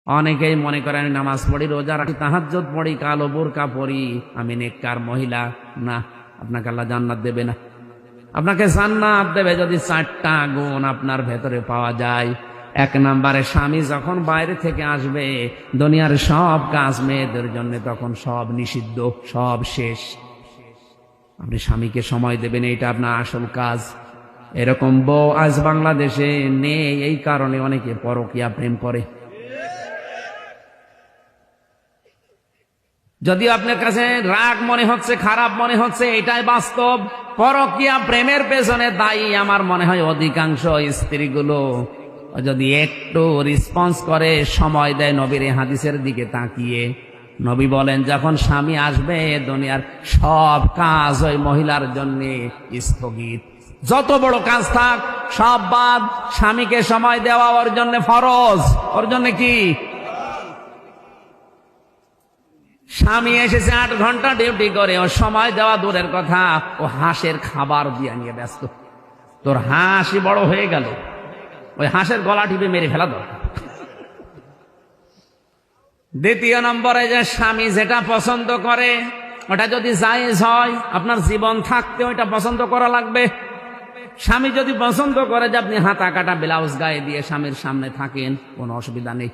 অনেকেই মনে করেন নামাজ পড়ি, রোজা রাখি, তাহাজ্জুদ পড়ি, কালো বোরকা পড়ি, আমি নেককার মহিলা। না, আপনাকে আল্লাহ জান্নাত দেবে না। আপনাকে জান্নাত দেবে যদি 4টা গুণ আপনার ভেতরে পাওয়া যায়। 1 নম্বরে, স্বামী যখন বাইরে থেকে আসবে, দুনিয়ার সব কাজ মেয়েদের জন্য তখন সব নিষিদ্ধ, সব শেষ। আপনি স্বামীকে সময় দেবেন, এটা আপনার আসল কাজ। এরকম বউ আজ বাংলাদেশে নেই, এই কারণে অনেকে পরকীয়া প্রেম করে। যদিও আপনার কাছে রাগ মনে হচ্ছে, খারাপ মনে হচ্ছে, এটাই বাস্তব। পরকীয়া প্রেমের পেছনে দায়ী আমার মনে হয় অধিকাংশ স্ত্রীগুলো। যদি একটু রেসপন্স করে, সময় দেয় নবীর এই হাদিসের দিকে তাকিয়ে, নবী বলেন যখন স্বামী আসবে দুনিয়ার সব কাজ ওই মহিলার জন্য স্থগিত। যত বড় কাজ থাক সব বাদ, স্বামীকে সময় দেওয়া ওর জন্য ফরজ। ওর জন্য কি? স্বামী এসেছে 8 ঘন্টা ডিউটি করে, ও সময় দেওয়া দূরের কথা, ও হাঁসের খাবার দিয়ে নিয়ে ব্যস্ত। তোর হাঁসই বড় হয়ে গেল, ওই হাঁসের গলা টিপে মেরে ফেলা দরকার। দ্বিতীয় নম্বরে, যে স্বামী যেটা পছন্দ করে ওটা যদি জায়েজ হয়, আপনার জীবন থাকতে ওইটা পছন্দ করা লাগবে। স্বামী যদি পছন্দ করে যে আপনি হাতা কাটা ব্লাউজ গায়ে দিয়ে স্বামীর সামনে থাকেন, কোনো অসুবিধা নেই।